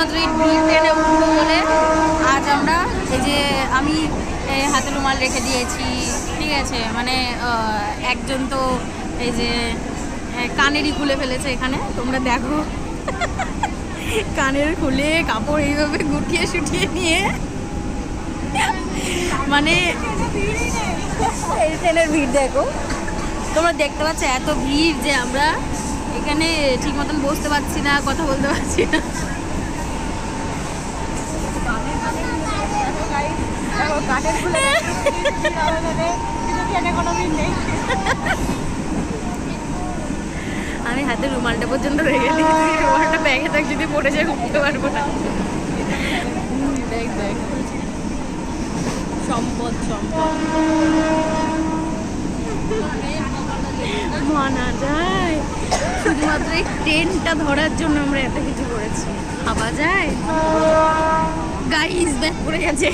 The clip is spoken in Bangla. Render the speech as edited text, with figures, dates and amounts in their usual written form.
শুধুমাত্র এই ট্রেনে উঠবো বলে আজ আমরা এই যে আমি হাতে রুমাল রেখে দিয়েছি, ঠিক আছে। মানে একজন তো এই যে কানেরই খুলে ফেলেছে এখানে, তোমরা দেখো কানের খুলে কাপড় এইভাবে গুটিয়ে শুটিয়ে নিয়ে, মানে এই ট্রেনের ভিড় দেখো, তোমরা দেখতে পাচ্ছ এত ভিড় যে আমরা এখানে ঠিক মতন বসতে পারছি না, কথা বলতে পারছি না। আমি হাতে রুমালটা পর্যন্ত রেখে দিয়েছি, রুমালটা ব্যাগে থাক, যদি পড়ে যায় উঠতে পারবো না। দেখ দেখ, সম্পদ সম্পদ মানা যায়। শুধুমাত্র এই ট্রেনটা ধরার জন্য আমরা এত কিছু করেছি, ভাবা যায়। গাইস ব্যাক পড়ে গেছে।